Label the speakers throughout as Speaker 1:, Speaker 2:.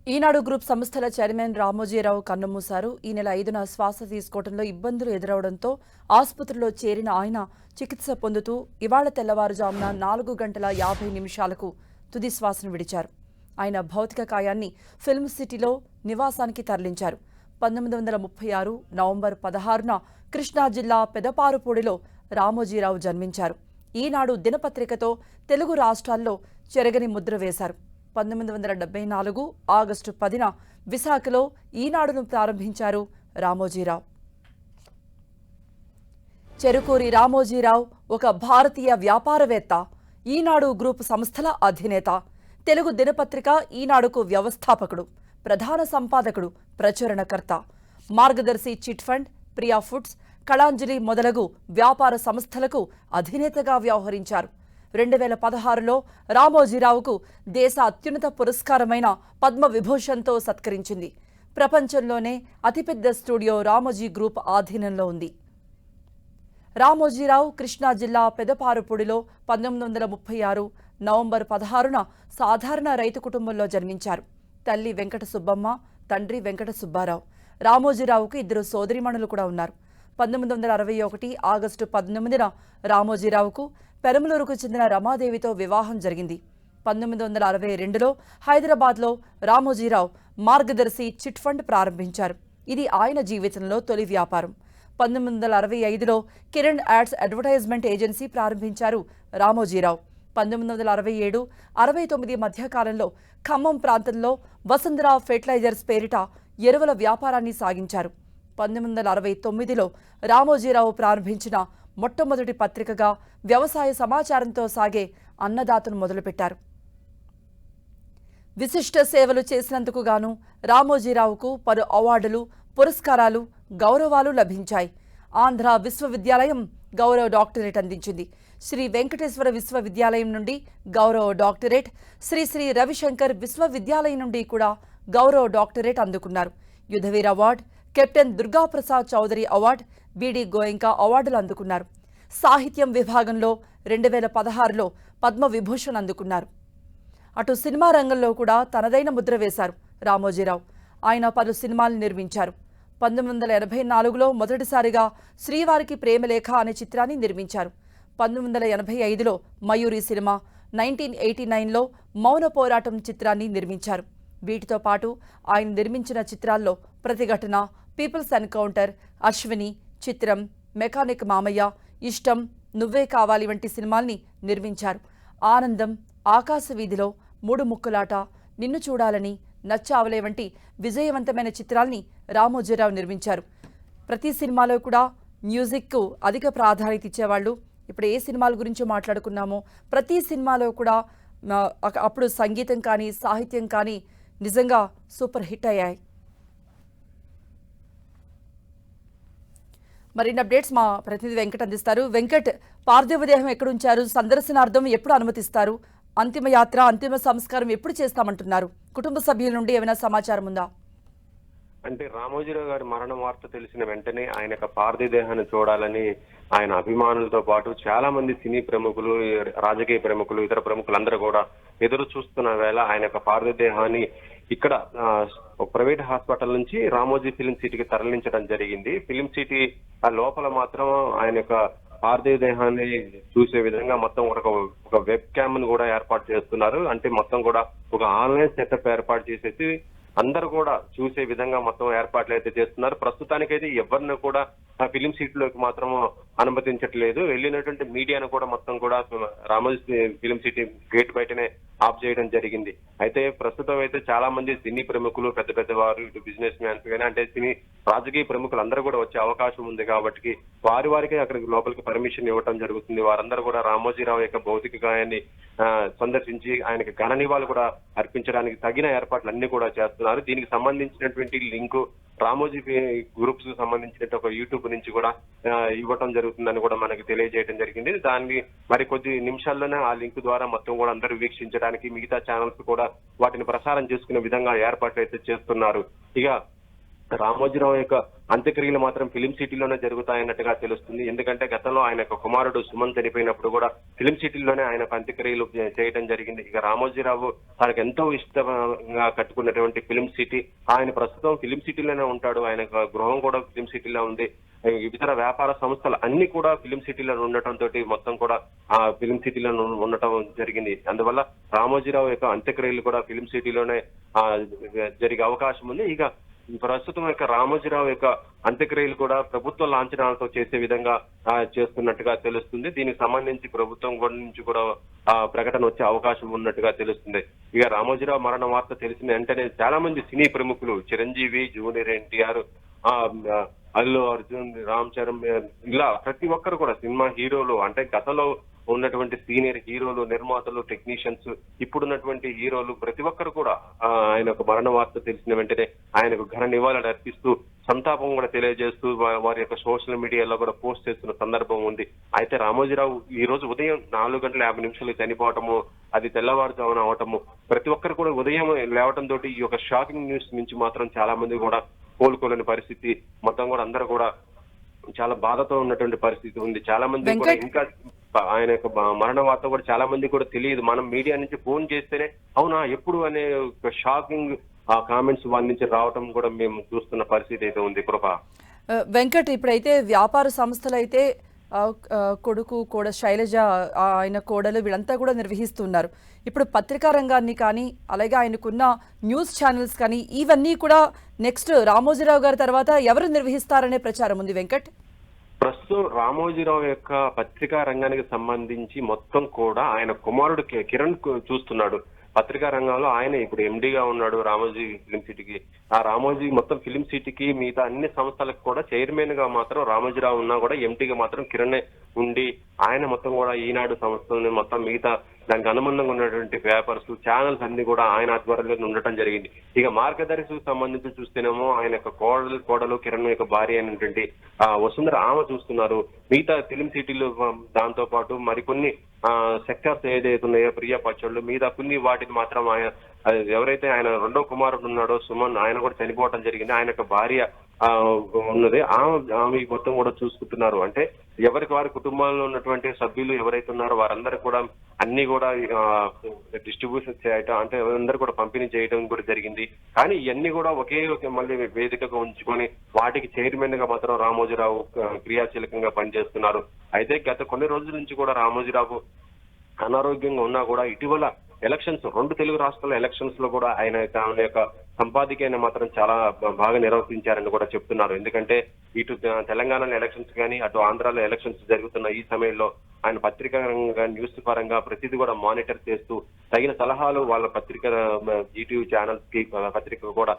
Speaker 1: ఈనాడు group సంస్థల chairman Ramoji Rao కన్నుమూశారు. ఈ నెల 5న శ్వాస తీసుకోవడంలో ఇబ్బందులు ఎదురవడంతో ఆసుపత్రిలో చేరిన ఆయన చికిత్స పొందుతూ ఇవాళ తెల్లవారుజామున 4 గంటల 50 నిమిషాలకు తుది శ్వాసను విడిచారు. ఆయన భౌతిక కాయాన్ని ఫిల్మ్ సిటీలో నివాసానికి తరలించారు. 1936 నవంబర్ 16న కృష్ణా జిల్లా పెదపారుపూడిలో రామోజీరావు జన్మించారు. ఈనాడు దినపత్రికతో తెలుగు రాష్ట్రాల్లో చెరగని ముద్ర వేశారు. 1974 ఆగస్టు 10న విశాఖలో ఈనాడును ప్రారంభించారు రామోజీరావు. చెరుకూరి రామోజీరావు ఒక భారతీయ వ్యాపారవేత్త, ఈనాడు గ్రూప్ సంస్థల అధినేత, తెలుగు దినపత్రిక ఈనాడుకు వ్యవస్థాపకుడు, ప్రధాన సంపాదకుడు, ప్రచురణకర్త, మార్గదర్శి chit fund, Priya foods, Kalanjali మొదలగు వ్యాపార సంస్థలకు అధినేతగా వ్యవహరించారు. 2016లో రామోజీరావుకు దేశ అత్యున్నత పురస్కారమైన పద్మవిభూషణ్తో సత్కరించింది. ప్రపంచంలోనే అతిపెద్ద స్టూడియో రామోజీ గ్రూప్ ఆధీనంలో ఉంది. రామోజీరావు కృష్ణా జిల్లా పెదపారుపూడిలో 1936 నవంబర్ 16న సాధారణ రైతు కుటుంబంలో జన్మించారు. తల్లి వెంకట సుబ్బమ్మ, తండ్రి వెంకట సుబ్బారావు. రామోజీరావుకు 2 సోదరీమణులు కూడా ఉన్నారు. 1961 ఆగస్టు 19న రామోజీరావుకు పెరమలూరుకు చెందిన రమాదేవితో వివాహం జరిగింది. 1962లో హైదరాబాద్లో రామోజీరావు మార్గదర్శి చిట్ ఫండ్ ప్రారంభించారు. ఇది ఆయన జీవితంలో తొలి వ్యాపారం. 1965లో కిరణ్ యాడ్స్ అడ్వర్టైజ్మెంట్ ఏజెన్సీ ప్రారంభించారు రామోజీరావు. 1967-69 మధ్యకాలంలో ఖమ్మం ప్రాంతంలో వసుంధర ఫెర్టిలైజర్స్ పేరిట ఎరువుల వ్యాపారాన్ని సాగించారు. 1969లో రామోజీరావు ప్రారంభించిన మొట్టమొదటి పత్రికగా వ్యవసాయ సమాచారంతో సాగే అన్నదాతను మొదలుపెట్టారు. విశిష్ట సేవలు చేసినందుకు గాను రామోజీరావుకు పలు అవార్డులు, పురస్కారాలు, గౌరవాలు లభించాయి. ఆంధ్ర విశ్వవిద్యాలయం గౌరవ డాక్టరేట్ అందించింది. శ్రీ వెంకటేశ్వర విశ్వవిద్యాలయం నుండి గౌరవ డాక్టరేట్, శ్రీ శ్రీ రవిశంకర్ విశ్వవిద్యాలయం నుండి కూడా గౌరవ డాక్టరేట్ అందుకున్నారు. Yudhveer award, captain Durgaprasad Chowdary award, BD Goenka అవార్డులు అందుకున్నారు. సాహిత్యం విభాగంలో 2016లో పద్మవిభూషణ్ అందుకున్నారు. అటు సినిమా రంగంలో కూడా తనదైన ముద్ర వేశారు రామోజీరావు. ఆయన పలు సినిమాలు నిర్మించారు. 1984లో మొదటిసారిగా శ్రీవారికి ప్రేమలేఖ అనే చిత్రాన్ని నిర్మించారు. 1985లో మయూరి సినిమా, 1989లో మౌన పోరాటం చిత్రాన్ని నిర్మించారు. వీటితో పాటు ఆయన నిర్మించిన చిత్రాల్లో ప్రతిఘటన, పీపుల్స్ ఎన్కౌంటర్, అశ్విని, చిత్రం, మెకానిక్ మామయ్య, ఇష్టం, నువ్వే కావాలి వంటి సినిమాల్ని నిర్మించారు. ఆనందం, ఆకాశవీధిలో, మూడు ముక్కలాట, నిన్ను చూడాలని, నచ్చావలే వంటి విజయవంతమైన చిత్రాల్ని రామోజీరావు నిర్మించారు. ప్రతి సినిమాలో కూడా మ్యూజిక్కు అధిక ప్రాధాన్యత ఇచ్చేవాళ్ళు. ఇప్పుడు ఏ సినిమాల గురించి మాట్లాడుకున్నామో ప్రతి సినిమాలో కూడా అప్పుడు సంగీతం కానీ సాహిత్యం కానీ నిజంగా సూపర్ హిట్ అయ్యాయి. మరిన్ని అప్డేట్స్ మా ప్రతినిధి వెంకట్ అందిస్తారు. వెంకట్, పార్థివ దేహం ఎక్కడుంచారు? సందర్శనార్థం ఎప్పుడు అనుమతిస్తారు? అంతిమ యాత్ర, అంతిమ సంస్కారం ఎప్పుడు చేస్తామంటున్నారు? కుటుంబ సభ్యుల నుండి ఏమైనా సమాచారం ఉందా?
Speaker 2: అంటే రామోజీరావు గారి మరణ వార్త తెలిసిన వెంటనే ఆయన యొక్క పార్థివ దేహాన్ని చూడాలని ఆయన అభిమానులతో పాటు చాలా మంది సినీ ప్రముఖులు, రాజకీయ ప్రముఖులు, ఇతర ప్రముఖులందరూ కూడా ఎదురు చూస్తున్న వేళ ఆయన యొక్క పార్థివ దేహాన్ని ఇక్కడ ప్రైవేట్ హాస్పిటల్ నుంచి రామోజీ ఫిలిం సిటీకి తరలించడం జరిగింది. ఫిలిం సిటీ లోపల మాత్రం ఆయన యొక్క పార్థివ దేహాన్ని చూసే విధంగా మొత్తం ఒక వెబ్ క్యామ్ ను కూడా ఏర్పాటు చేస్తున్నారు. అంటే మొత్తం కూడా ఒక ఆన్లైన్ సెటప్ ఏర్పాటు చేసేసి అందరూ కూడా చూసే విధంగా మొత్తం ఏర్పాట్లు అయితే చేస్తున్నారు. ప్రస్తుతానికైతే ఎవరిని కూడా ఆ ఫిలిం సిటీలోకి మాత్రం అనుమతించట్లేదు. వెళ్ళినటువంటి మీడియాను కూడా మొత్తం కూడా రామోజీ ఫిలిం సిటీ గేట్ బయటనే ఆఫ్ చేయడం జరిగింది. అయితే ప్రస్తుతం అయితే చాలా మంది సినీ ప్రముఖులు, పెద్ద పెద్ద వారు, ఇటు బిజినెస్ మ్యాన్స్ కానీ అంటే సినీ రాజకీయ ప్రముఖులు అందరూ కూడా వచ్చే అవకాశం ఉంది కాబట్టి వారికే అక్కడికి లోపలికి పర్మిషన్ ఇవ్వడం జరుగుతుంది. వారందరూ కూడా రామోజీరావు యొక్క భౌతిక గాయాన్ని సందర్శించి ఆయనకి ఘన నివాళులు కూడా అర్పించడానికి తగిన ఏర్పాట్లు అన్ని కూడా చేస్తున్నారు. దీనికి సంబంధించినటువంటి లింకు రామోజీ గ్రూప్స్ కు సంబంధించిన ఒక యూట్యూబ్ నుంచి కూడా ఇవ్వటం జరుగుతుందని కూడా మనకి తెలియజేయడం జరిగింది. దాన్ని మరి కొద్ది నిమిషాల్లోనే ఆ లింక్ ద్వారా మొత్తం కూడా అందరూ వీక్షించడానికి మిగతా ఛానల్స్ కూడా వాటిని ప్రసారం చేసుకునే విధంగా ఏర్పాట్లు అయితే చేస్తున్నారు. ఇక రామోజీరావు యొక్క అంత్యక్రియలు మాత్రం ఫిలిం సిటీలోనే జరుగుతాయన్నట్టుగా తెలుస్తుంది. ఎందుకంటే గతంలో ఆయన యొక్క కుమారుడు సుమన్ చనిపోయినప్పుడు కూడా ఫిలిం సిటీలోనే ఆయన అంత్యక్రియలు చేయడం జరిగింది. ఇక రామోజీరావు తనకు ఎంతో ఇష్టంగా కట్టుకున్నటువంటి ఫిలిం సిటీ, ఆయన ప్రస్తుతం ఫిలిం సిటీలోనే ఉంటాడు. ఆయన గృహం కూడా ఫిలిం సిటీలో ఉంది. ఇతర వ్యాపార సంస్థలు అన్ని కూడా ఫిలిం సిటీలో ఉండటంతో మొత్తం కూడా ఆ ఫిలిం సిటీలో ఉండటం జరిగింది. అందువల్ల రామోజీరావు యొక్క అంత్యక్రియలు కూడా ఫిలిం సిటీలోనే జరిగే అవకాశం ఉంది. ఇక ప్రస్తుతం యొక్క రామోజీరావు యొక్క అంత్యక్రియలు కూడా ప్రభుత్వ లాంఛనాలతో చేసే విధంగా చేస్తున్నట్టుగా తెలుస్తుంది. దీనికి సంబంధించి ప్రభుత్వం నుంచి కూడా ప్రకటన వచ్చే అవకాశం ఉన్నట్టుగా తెలుస్తుంది. ఇక రామోజీరావు మరణ వార్త తెలిసిన వెంటనే చాలా మంది సినీ ప్రముఖులు, చిరంజీవి, జూనియర్ ఎన్టీఆర్, అల్లు అర్జున్, రామ్ చరణ్, ఇలా ప్రతి ఒక్కరు కూడా సినిమా హీరోలు, అంటే గతంలో ఉన్నటువంటి సీనియర్ హీరోలు, నిర్మాతలు, టెక్నీషియన్స్, ఇప్పుడున్నటువంటి హీరోలు ప్రతి ఒక్కరు కూడా ఆయనకు మరణ వార్త తెలిసిన వెంటనే ఆయనకు ఘన నివాళులు అర్పిస్తూ సంతాపం కూడా తెలియజేస్తూ వారి యొక్క సోషల్ మీడియాలో కూడా పోస్ట్ చేస్తున్న సందర్భం ఉంది. అయితే రామోజీరావు ఈ రోజు ఉదయం 4:50 చనిపోవటము, అది తెల్లవారుజామున అవటము, ప్రతి ఒక్కరు కూడా ఉదయం లేవటం తోటి ఈ యొక్క షాకింగ్ న్యూస్ నుంచి మాత్రం చాలా మంది కూడా కోలుకోలేని పరిస్థితి, మొత్తం కూడా అందరూ కూడా చాలా బాధతో ఉన్నటువంటి పరిస్థితి ఉంది. చాలా మంది కూడా ఇంకా ఆయన యొక్క మరణ వార్త కూడా చాలా మంది కూడా తెలియదు. మనం మీడియా నుంచి ఫోన్ చేస్తేనే అవునా ఎప్పుడు అనే షాకింగ్ కామెంట్స్ వాళ్ళ నుంచి రావటం కూడా మేము చూస్తున్న పరిస్థితి అయితే ఉంది. కృప
Speaker 1: వెంకట్, ఇప్పుడైతే వ్యాపార సంస్థలు అయితే కొడుకు కూడా శైలజ, ఆయన కోడలు వీళ్ళంతా కూడా నిర్వహిస్తున్నారు. ఇప్పుడు పత్రికా రంగాన్ని కానీ అలాగే ఆయనకున్న న్యూస్ ఛానల్స్ కానీ ఇవన్నీ కూడా నెక్స్ట్ రామోజీరావు గారి తర్వాత ఎవరు నిర్వహిస్తారనే ప్రచారం ఉంది. వెంకట్,
Speaker 2: ప్రస్తుతం రామోజీరావు యొక్క పత్రికా రంగానికి సంబంధించి మొత్తం కూడా ఆయన కుమారుడు కిరణ్ చూస్తున్నాడు. పత్రికా రంగంలో ఆయన ఇప్పుడు ఎండీగా ఉన్నాడు రామోజీ ఫిలిం సిటీకి. ఆ రామోజీ మొత్తం ఫిలిం సిటీకి మిగతా అన్ని సంస్థలకు కూడా చైర్మన్ గా మాత్రం రామోజీరావు ఉన్నా కూడా ఎండీగా మాత్రం కిరణ్ ఉండి ఆయన మొత్తం కూడా ఈనాడు సంస్థలని మొత్తం మిగతా దానికి అనుబంధంగా ఉన్నటువంటి పేపర్స్, ఛానల్స్ అన్ని కూడా ఆయన ఆధ్వర్యంలో ఉండటం జరిగింది. ఇక మార్గదర్శికి సంబంధించి చూస్తేనేమో ఆయన యొక్క కోడలు కిరణ్ యొక్క భార్య అయినటువంటి వసుంధర ఆమె చూస్తున్నారు. మిగతా ఫిలిం సిటీలు దాంతో పాటు మరికొన్ని సెక్టార్స్ ఏదైతే ఉన్నాయో ప్రియా పచ్చళ్ళు మీద కొన్ని వాటిని మాత్రం ఆయన ఎవరైతే ఆయన రెండో కుమారుడు ఉన్నాడో సుమన్, ఆయన కూడా చనిపోవడం జరిగింది. ఆయన యొక్క భార్య ఉన్నది ఆమె మొత్తం కూడా చూసుకుంటున్నారు. అంటే ఎవరికి వారి కుటుంబాల్లో ఉన్నటువంటి సభ్యులు ఎవరైతే ఉన్నారో వారందరూ కూడా అన్ని కూడా డిస్ట్రిబ్యూషన్ చేయటం, అంటే అందరూ కూడా పంపిణీ చేయడం కూడా జరిగింది. కానీ ఇవన్నీ కూడా ఒకే మళ్ళీ వేదికగా ఉంచుకొని వాటికి చైర్మన్ గా మాత్రం రామోజీరావు క్రియాశీలకంగా పనిచేస్తున్నారు. అయితే గత కొన్ని రోజుల నుంచి కూడా రామోజీరావు అనారోగ్యంగా ఉన్నా కూడా ఇటీవల ఎలక్షన్స్, 2 తెలుగు రాష్ట్రాల ఎలక్షన్స్ లో కూడా ఆయన యొక్క సంపాదికైన మాత్రం చాలా బాగా నిర్వర్తించారని కూడా చెప్తున్నారు. ఎందుకంటే ఇటు తెలంగాణలో ఎలక్షన్స్ కానీ అటు ఆంధ్రాలో ఎలక్షన్స్ జరుగుతున్న ఈ సమయంలో ఆయన పత్రికా రంగంగా న్యూస్ పరంగా ప్రతిదీ కూడా మానిటర్ చేస్తూ తగిన సలహాలు వాళ్ళ పత్రిక ఈటీవీ ఛానల్స్ కి పత్రిక కూడా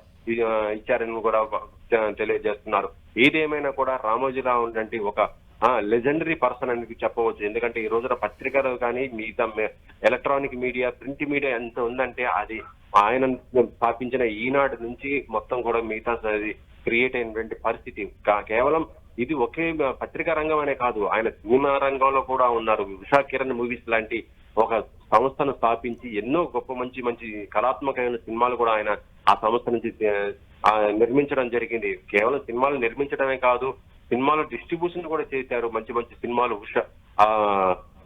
Speaker 2: ఇచ్చారని కూడా తెలియజేస్తున్నారు. ఏదేమైనా కూడా రామోజీరావు లాంటి ఒక లెజెండరీ పర్సన్ అని చెప్పవచ్చు. ఎందుకంటే ఈ రోజున పత్రికలు కానీ మిగతా ఎలక్ట్రానిక్ మీడియా, ప్రింట్ మీడియా ఎంత ఉందంటే అది ఆయన స్థాపించిన ఈనాడు నుంచి మొత్తం కూడా మిగతా క్రియేట్ అయినటువంటి పరిస్థితి. కేవలం ఇది ఒకే పత్రికా రంగం అనే కాదు, ఆయన సినిమా రంగంలో కూడా ఉన్నారు. ఉషా కిరణ్ మూవీస్ లాంటి ఒక సంస్థను స్థాపించి ఎన్నో గొప్ప మంచి కళాత్మకమైన సినిమాలు కూడా ఆయన ఆ సంస్థ నుంచి నిర్మించడం జరిగింది. కేవలం సినిమాలు నిర్మించడమే కాదు, సినిమాలు డిస్ట్రిబ్యూషన్ కూడా చేశారు. మంచి సినిమాలు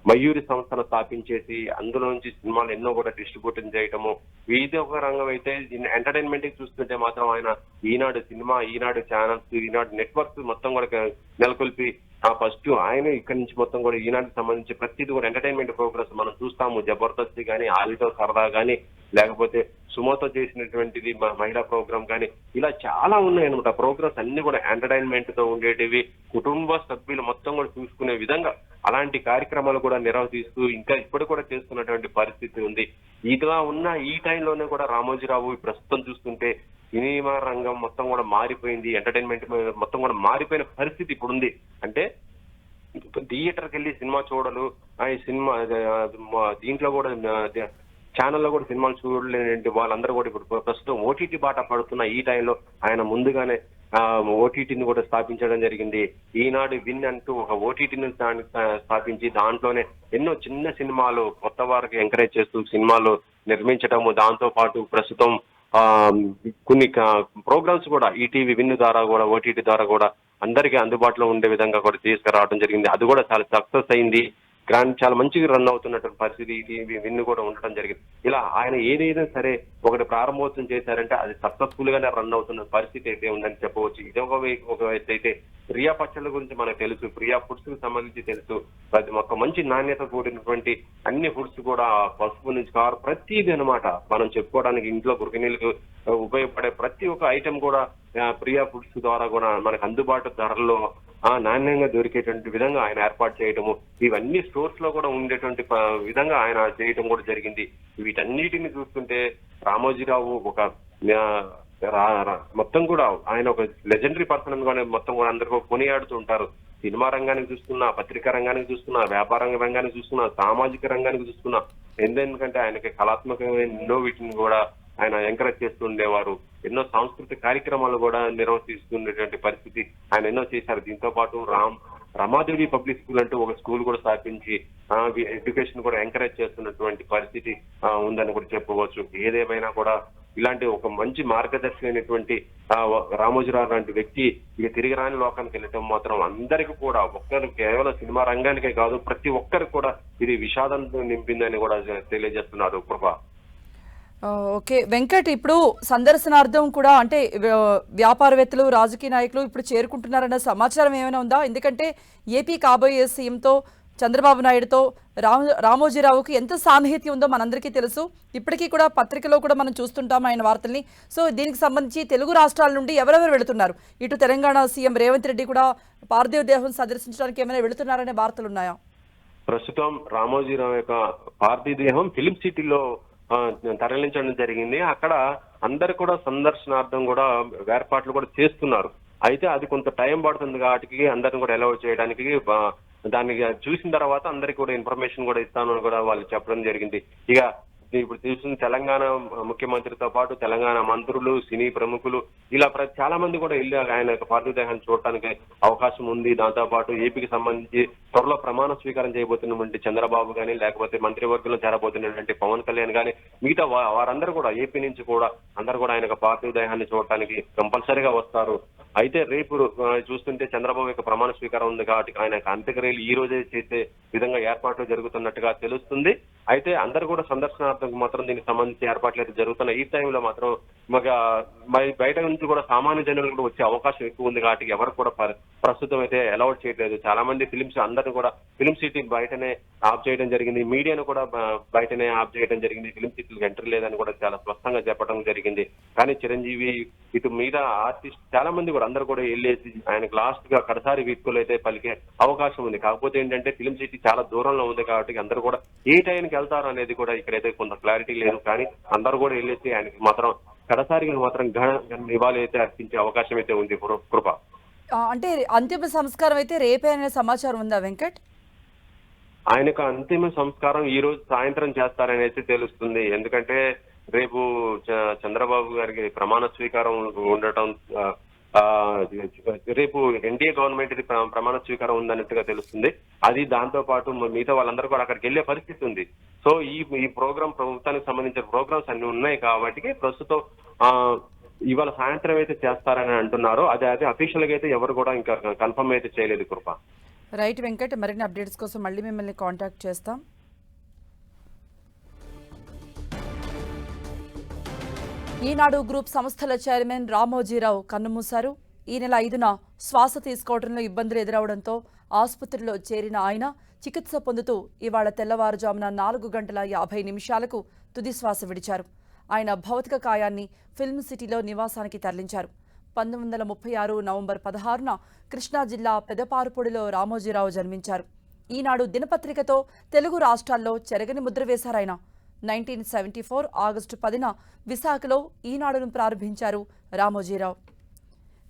Speaker 2: మయూరి సంస్థను స్థాపించేసి అందులో నుంచి సినిమాలు ఎన్నో కూడా డిస్ట్రిబ్యూషన్ చేయటము. ఇది ఒక రంగం అయితే ఎంటర్టైన్మెంట్ కి చూస్తుంటే మాత్రం ఆయన ఈనాడు సినిమా, ఈనాడు ఛానల్స్, ఈనాడు నెట్వర్క్స్ మొత్తం కూడా నెలకొల్పి ఫస్ట్ ఆయన ఇక్కడి నుంచి మొత్తం కూడా ఈనాడుకి సంబంధించి ప్రతిదీ కూడా ఎంటర్టైన్మెంట్ ప్రోగ్రామ్స్ మనం చూస్తాము. జబర్దస్త్ కానీ, ఆలితో సరదా కానీ, లేకపోతే సుమోతో చేసినటువంటిది మహిళా ప్రోగ్రామ్ కానీ, ఇలా చాలా ఉన్నాయి అనమాట. ప్రోగ్రామ్స్ అన్ని కూడా ఎంటర్టైన్మెంట్ తో ఉండేటివి, కుటుంబ సభ్యులు మొత్తం కూడా చూసుకునే విధంగా అలాంటి కార్యక్రమాలు కూడా నిర్వహిస్తూ ఇంకా ఇప్పుడు కూడా చేస్తున్నటువంటి పరిస్థితి ఉంది. ఇలా ఉన్న ఈ టైంలోనే కూడా రామోజీరావు ప్రస్తుతం చూస్తుంటే సినిమా రంగం మొత్తం కూడా మారిపోయింది, ఎంటర్టైన్మెంట్ మొత్తం కూడా మారిపోయిన పరిస్థితి ఇప్పుడు ఉంది. అంటే థియేటర్కి వెళ్ళి సినిమా చూడలు, ఈ సినిమా దీంట్లో కూడా ఛానల్లో కూడా సినిమాలు చూడలేని వాళ్ళందరూ కూడా ఇప్పుడు ప్రస్తుతం ఓటీటీ బాట పడుతున్న ఈ టైంలో ఆయన ముందుగానే ఓటీటీని కూడా స్థాపించడం జరిగింది. ఈనాడు విన్ అంటూ ఒక ఓటీటీని స్థాపించి దాంట్లోనే ఎన్నో చిన్న సినిమాలు కొత్త వారికి ఎంకరేజ్ చేస్తూ సినిమాలు నిర్మించడము, దాంతో పాటు ప్రస్తుతం ఆ కొన్ని ప్రోగ్రామ్స్ కూడా ఈటీవీ విన్ ద్వారా కూడా ఓటీటీ ద్వారా కూడా అందరికీ అందుబాటులో ఉండే విధంగా కూడా తీసుకురావడం జరిగింది. అది కూడా చాలా సక్సెస్ అయింది. చాలా మంచిగా రన్ అవుతున్నటువంటి పరిస్థితి ఈటీవీ విన్ కూడా ఉండటం జరిగింది. ఇలా ఆయన ఏదైనా సరే ఒకటి ప్రారంభోత్సవం చేశారంటే అది సక్సెస్ఫుల్ గానే రన్ అవుతున్న పరిస్థితి అయితే ఉందని చెప్పవచ్చు. ఇది ఒక వైపు అయితే ప్రియా పచ్చళ్ళ గురించి మనకు తెలుసు, ప్రియా ఫుడ్స్ కి సంబంధించి తెలుసు. ఒక మంచి నాణ్యత కూడినటువంటి అన్ని ఫుడ్స్ కూడా పసుపు నుంచి కారు ప్రతిదీ అనమాట మనం చెప్పుకోవడానికి ఇంట్లో గృహిణీలకు ఉపయోగపడే ప్రతి ఒక్క ఐటెం కూడా ప్రియా ఫుడ్స్ ద్వారా కూడా మనకు అందుబాటు ధరల్లో నాణ్యంగా దొరికేటువంటి విధంగా ఆయన ఏర్పాటు చేయటము, ఇవన్నీ స్టోర్స్ లో కూడా ఉండేటువంటి విధంగా ఆయన చేయటం కూడా జరిగింది. వీటన్నిటిని చూస్తుంటే రామోజీరావు ఒక మొత్తం కూడా ఆయన ఒక లెజెండరీ పర్సన్ గానే మొత్తం కూడా అందరికీ కొనియాడుతూ ఉంటారు. సినిమా రంగానికి చూసుకున్నా, పత్రికా రంగానికి చూసుకున్నా, వ్యాపార రంగానికి చూసుకున్నా, సామాజిక రంగానికి చూసుకున్నా, ఎందుకంటే ఆయనకి కళాత్మకమైన ఎన్నో వీటిని కూడా ఆయన ఎంకరేజ్ చేస్తూ ఉండేవారు. ఎన్నో సాంస్కృతిక కార్యక్రమాలు కూడా నిర్వహిస్తున్నటువంటి పరిస్థితి ఆయన ఎన్నో చేశారు. దీంతో పాటు రమాదేవి పబ్లిక్ స్కూల్ అంటూ ఒక స్కూల్ కూడా స్థాపించి ఎడ్యుకేషన్ కూడా ఎంకరేజ్ చేస్తున్నటువంటి పరిస్థితి ఉందని కూడా చెప్పుకోవచ్చు. ఏదేమైనా కూడా ఇలాంటి ఒక మంచి మార్గదర్శి అయినటువంటి రామోజీరావు లాంటి వ్యక్తి ఇక తిరిగి రాని లోకానికి వెళ్ళటం మాత్రం అందరికీ కూడా ఒక్కరు కేవలం సినిమా రంగానికే కాదు ప్రతి ఒక్కరికి కూడా ఇది విషాదంతో నింపిందని కూడా తెలియజేస్తున్నారు కృప.
Speaker 1: ఓకే వెంకట్, ఇప్పుడు సందర్శనార్థం కూడా అంటే వ్యాపారవేత్తలు, రాజకీయ నాయకులు ఇప్పుడు చేరుకుంటున్నారన్న సమాచారం ఏమైనా ఉందా? ఎందుకంటే ఏపీ కాబోయే సీఎంతో చంద్రబాబు నాయుడుతో రామోజీరావుకి ఎంత సాన్నిహిత్యం ఉందో మనందరికీ తెలుసు. ఇప్పటికీ కూడా పత్రికలో కూడా మనం చూస్తుంటాం ఆయన వార్తల్ని. సో దీనికి సంబంధించి తెలుగు రాష్ట్రాల నుండి ఎవరెవరు వెళుతున్నారు? ఇటు తెలంగాణ సీఎం రేవంత్ రెడ్డి కూడా పార్థివ దేహం సందర్శించడానికి ఏమైనా వెళుతున్నారనే వార్తలు ఉన్నాయా?
Speaker 2: ప్రస్తుతం రామోజీరావు యొక్క పార్థివ దేహం ఫిలిం సిటీలో తరలించడం జరిగింది. అక్కడ అందరు కూడా సందర్శనార్థం కూడా ఏర్పాట్లు కూడా చేస్తున్నారు. అయితే అది కొంత టైం పడుతుంది కాబట్టి అందరిని కూడా అలౌ చేయడానికి దాన్ని చూసిన తర్వాత అందరికి కూడా ఇన్ఫర్మేషన్ కూడా ఇస్తాను అని కూడా వాళ్ళు చెప్పడం జరిగింది. ఇక ఇప్పుడు చూసిన తెలంగాణ ముఖ్యమంత్రితో పాటు తెలంగాణ మంత్రులు, సినీ ప్రముఖులు ఇలా చాలా మంది కూడా వెళ్ళి ఆయన యొక్క పార్థివ దేహాన్ని చూడటానికి అవకాశం ఉంది. దాంతో పాటు ఏపీకి సంబంధించి త్వరలో ప్రమాణ స్వీకారం చేయబోతున్నటువంటి చంద్రబాబు గానీ, లేకపోతే మంత్రివర్గంలో చేరబోతున్నటువంటి పవన్ కళ్యాణ్ గానీ, మిగతా వారందరూ కూడా ఏపీ నుంచి కూడా అందరూ కూడా ఆయన యొక్క పార్థివ దేహాన్ని చూడటానికి కంపల్సరీగా వస్తారు. అయితే రేపు చూస్తుంటే చంద్రబాబు యొక్క ప్రమాణ స్వీకారం ఉంది కాబట్టి ఆయన అంత్యక్రియలు ఈ రోజే చేసే విధంగా ఏర్పాట్లు జరుగుతున్నట్టుగా తెలుస్తుంది. అయితే అందరూ కూడా సందర్శనార్థం మాత్రం దీనికి సంబంధించి ఏర్పాట్లు అయితే జరుగుతున్నాయి. ఈ టైంలో మాత్రం బయట నుంచి కూడా సామాన్య జనులు కూడా వచ్చే అవకాశం ఎక్కువ ఉంది కాబట్టి ఎవరు కూడా ప్రస్తుతం అయితే అలౌడ్ చేయట్లేదు. చాలా మంది ఫిలిమ్స్ అందరూ కూడా ఫిలిం సిటీ బయటనే ఆఫ్ చేయడం జరిగింది. మీడియాను కూడా బయటనే ఆఫ్ చేయడం జరిగింది. ఫిలిం సిటీలకు ఎంట్రీ లేదని కూడా చాలా స్పష్టంగా చెప్పడం జరిగింది. కానీ చిరంజీవి ఇటు మీద ఆర్టిస్ట్ చాలా మంది కూడా అందరూ కూడా వెళ్ళేసి ఆయనకు లాస్ట్ గా కడసారి వీడ్కోలు అయితే పలికే అవకాశం ఉంది. కాకపోతే ఏంటంటే ఫిలిం సిటీ చాలా దూరంలో ఉంది కాబట్టి అందరూ కూడా ఏ టైంకి వెళ్తారు అనేది కూడా ఇక్కడైతే కొంత క్లారిటీ లేదు. కానీ అందరూ కూడా వెళ్ళేసి ఆయనకి మాత్రం కడసారిగా మాత్రం ఘన నివాళి అయితే అర్పించే అవకాశం అయితే ఉంది కృప.
Speaker 1: అంటే అంతిమ సంస్కారం అయితే రేపే అనే సమాచారం ఉందా వెంకట్?
Speaker 2: ఆయనకు అంతిమ సంస్కారం ఈ రోజు సాయంత్రం చేస్తారని అయితే తెలుస్తుంది. ఎందుకంటే రేపు చంద్రబాబు గారికి ప్రమాణ స్వీకారం ఉండటం, రేపు ఎన్డీఏ గవర్నమెంట్ ఇది ప్రమాణ స్వీకారం ఉందన్నట్టుగా తెలుస్తుంది. అది దాంతో పాటు మిగతా వాళ్ళందరూ కూడా అక్కడికి వెళ్లే పరిస్థితి ఉంది. సో ఈ ప్రోగ్రామ్ ప్రభుత్వానికి సంబంధించిన ప్రోగ్రామ్స్ అన్ని ఉన్నాయి కాబట్టి ప్రస్తుతం ఇవాళ సాయంత్రం అయితే చేస్తారని అంటున్నారు. అదే అఫీషియల్ గా అయితే ఎవరు కూడా ఇంకా కన్ఫర్మ్ అయితే చేయలేదు కృప.
Speaker 1: రైట్ వెంకట్, మరిన్ని అప్డేట్స్ కోసం మళ్ళీ మిమ్మల్ని కాంటాక్ట్ చేస్తాం. ఈనాడు గ్రూప్ సంస్థల చైర్మన్ రామోజీరావు కన్నుమూశారు. ఈ నెల 5న శ్వాస తీసుకోవడంలో ఇబ్బందులు ఎదురవడంతో ఆసుపత్రిలో చేరిన ఆయన చికిత్స పొందుతూ ఇవాళ తెల్లవారుజామున 4:50 తుది శ్వాస విడిచారు. ఆయన భౌతిక కాయాన్ని ఫిల్మ్ సిటీలో నివాసానికి తరలించారు. 1936 నవంబర్ 16న కృష్ణా జిల్లా పెదపారుపొడిలో రామోజీరావు జన్మించారు. ఈనాడు దినపత్రికతో తెలుగు రాష్ట్రాల్లో చెరగని ముద్ర వేశారాయన. 1974 ఆగస్టు 10న విశాఖలో ఈనాడును ప్రారంభించారు రామోజీరావు.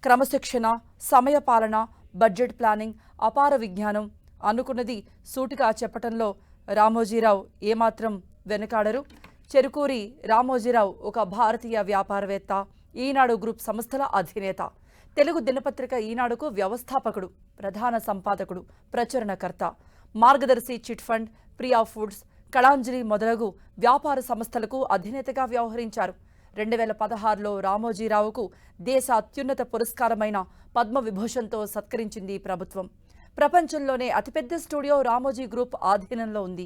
Speaker 1: క్రమశిక్షణ, సమయపాలన, బడ్జెట్ ప్లానింగ్, అపార విజ్ఞానం, అనుకున్నది సూటిగా చెప్పటంలో రామోజీరావు ఏమాత్రం వెనుకాడరు. చెరుకూరి రామోజీరావు ఒక భారతీయ వ్యాపారవేత్త, ఈనాడు గ్రూప్ సంస్థల అధినేత, తెలుగు దినపత్రిక ఈనాడుకు వ్యవస్థాపకుడు, ప్రధాన సంపాదకుడు, ప్రచురణకర్త, మార్గదర్శి chit fund, Priya foods, Kalanjali మొదలగు వ్యాపార సంస్థలకు అధినేతగా వ్యవహరించారు. 2016లో రామోజీరావుకు దేశ అత్యున్నత పురస్కారమైన పద్మవిభూషణ్తో సత్కరించింది ప్రభుత్వం. ప్రపంచంలోనే అతిపెద్ద స్టూడియో రామోజీ గ్రూప్ ఆధీనంలో ఉంది.